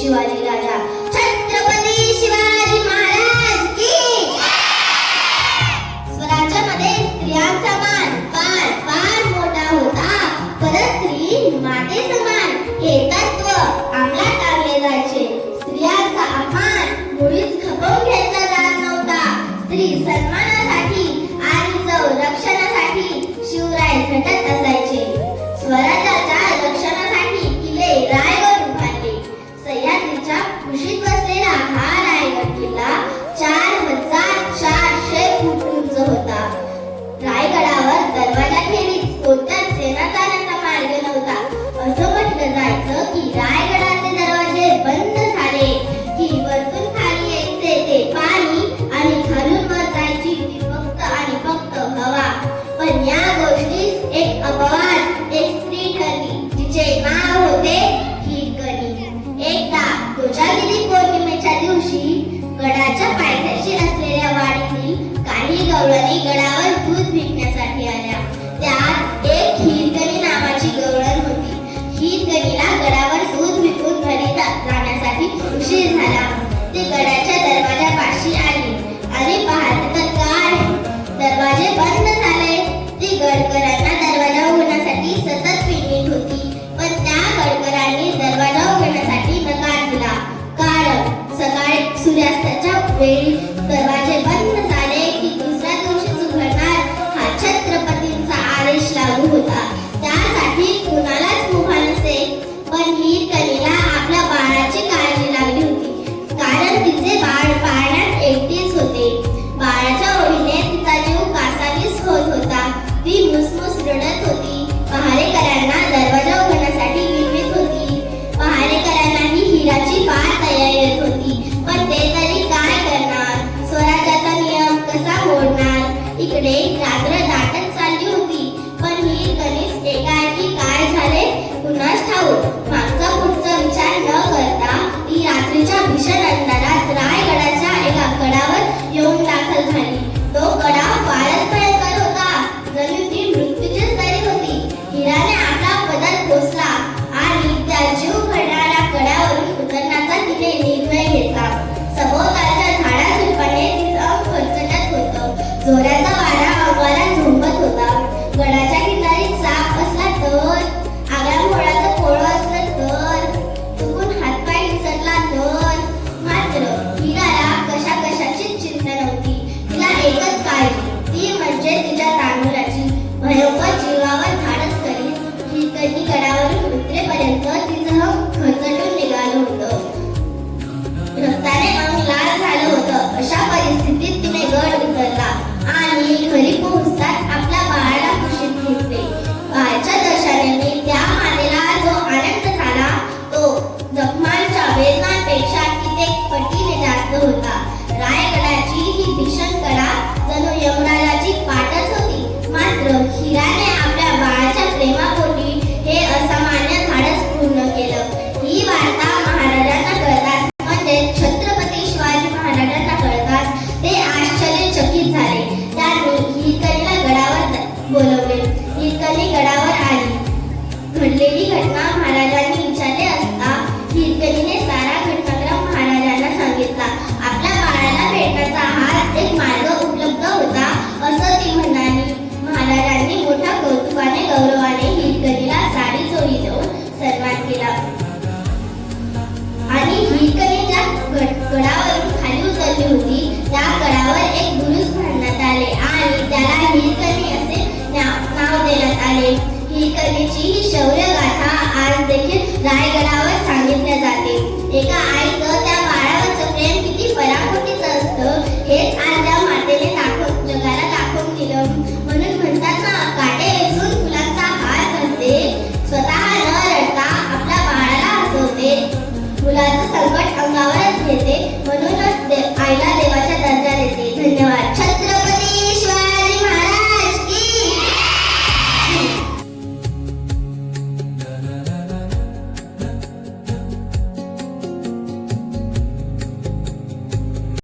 शिवाजी राजा, छत्रपती शिवाजी महाराज की। स्वराज्यामध्ये स्त्रियांचा मान फार फार मोठा होता, परत स्त्री माते समान हे तत्व अंमलात आणले जायचे। स्त्रियांचा अपमान मुळीच खपवून घेतला जात नव्हता। स्त्री सन्मानासाठी आणि संरक्षणासाठी शिवराय झटत असायचे। स्वराज्याच्या रक्षणासाठी किल्ले रायगड उभारले। सह्याद्रीच्या कुशीत बसलेला हा रायगड किल्ला 4400 फूट उंच होता। रायगडावर दरवाजाखेरीज कोणत्याच सेनाधाराचा मार्ग नव्हता। असं म्हटलं जायचं की रायगडाचे दरवाजे बंद झाले की वरतून खाली यायचे ते पाणी आणि खालून वर जायची ती फक्त आणि फक्त हवा। पण या गोष्टीस एक अपवाद, एक स्त्री ठरली जिचे नाव होते हिरकणी। एकदा कोजागिरी पौर्णिमेच्या दिवशी गडाच्या पायथ्याशी असलेल्या वाडीतील काही गवळणी गडावर दूध विकण्यासाठी आल्या। त्यात एक हिरकणी नावाची गवळण होती। हिरकणीला गडावर दूध विकून घरी जाण्यासाठी उशीर झाला। ती गडाच्या दरवाजापाशी आली आणि पाहते तर काय, दरवाजे बंद झाले। ती गडकरांना दरवाजा उघडण्यासाठी सतत विनवीत होती, पण त्या गडकरांनी दरवाजा उघडण्यासाठी नकार दिला, कारण सकाळी सूर्यास्ताच्या वेळी दरवाजे बंद झाले की दुसऱ्या दिवशीच उघडणार हा छत्रपतींचा आदेश लागू होता। त्यासाठी कुणालाच मुभा नसे। पण हिरकणीला आपल्या बाळाची काळजी लागली होती, कारण तिचे बाळ पाळण्यात एकटीच होते। बाळाच्या ओढीने तिचा जीव कासावीस होत होता। ती मुसमुस रडत होती, पहारेकरांना दरवाजा उघडण्यासाठी विनवीत होती। पहारेकरांनाही हिराची बाळ तयार येत होती, पण ते तरी काय करणार, स्वराज्याचा नियम कसा मोडणार। इकडे रात्र दाटत चालली होती, पण हिरकणीस एकाएकी काय झाले कुणास ठाऊक। मागचा पुढचा विचार न करता ती रात्रीच्या भीषण अंधारात रायगडाच्या एका गडावर येऊन दाखल झाली। तो गडा फारच भयंकर होता, जणू ती मृत्यूचीच तरी होती। हिराने आपला पदर खोसला आणि त्या जीव घडणाऱ्या गडावरून उतरण्याचा तिने निर्णय घेतला। सभोवतालच्या झाडाझुडपाने तिचं खरचटत होतं, जोराचा वारा अंगाला झोंबत होता। गडाच्या किनारी साप असला तर, आग्रामोडाचं पोळं असलं तर, चुकून हातपाय निसटला तर। मात्र हिराला कशाचीच चिंता नव्हती। तिला एकच काळजी, ती म्हणजे तिच्या तांदुळाची। भयंकर जीवावर धाडस करीत हिरकणी गडावरून उतरेपर्यंत तिचं खरचटून निघालं होतं। रक्ताने अंग लाल झालं होतं। अशा परिस्थितीत तिने गड उतरला आणि घरी पोहोचताच आपल्या बाळाला कुशीत घेतले। बाळाच्या दर्शनाने त्या मातेला जो आनंद झाला तो जखमांच्या वेदनांपेक्षा कित्येक पटीने जास्त होता। रायगडाची ही भीषण कडा जणू यमराजाची पाठच होती। मात्र हिराने आपल्या बाळाच्या प्रेमापोटी हे असामान्य धाडस पूर्ण केलं। ही वार्ता महाराजांना कळताच, म्हणजे छत्रपती शिवाजी महाराजांना कळताच ते आश्चर्यचकित झाले। त्यांनी हिरकणीला गडावर बोलवले। हिरकणी गडावर आली। घडलेली घटना महाराजांनी विचारले असता हिरकणीने सारा घटनाक्रम महाराजांना सांगितला। आपल्या बाळाला भेटण्याचा हा एक मार्ग उपलब्ध होता असं ती म्हणाली। महाराजांनी मोठ्या कौतुकाने गौरवाने हिरकणीला साडी चोळी देऊन सन्मान केला आणि हिरकणी ज्या गडावरून खाली उतरली होती त्या गडावर एक बुरुज बांधण्यात आले आणि त्याला हिरकणी असे नाव देण्यात आले। हिरकणीची ही शौर्यगाथा आज देखील रायगडावर सांगितल्या जाते। एका आईचं त्या बाळावरचं प्रेम किती पराकोटीचं असतं हेच आज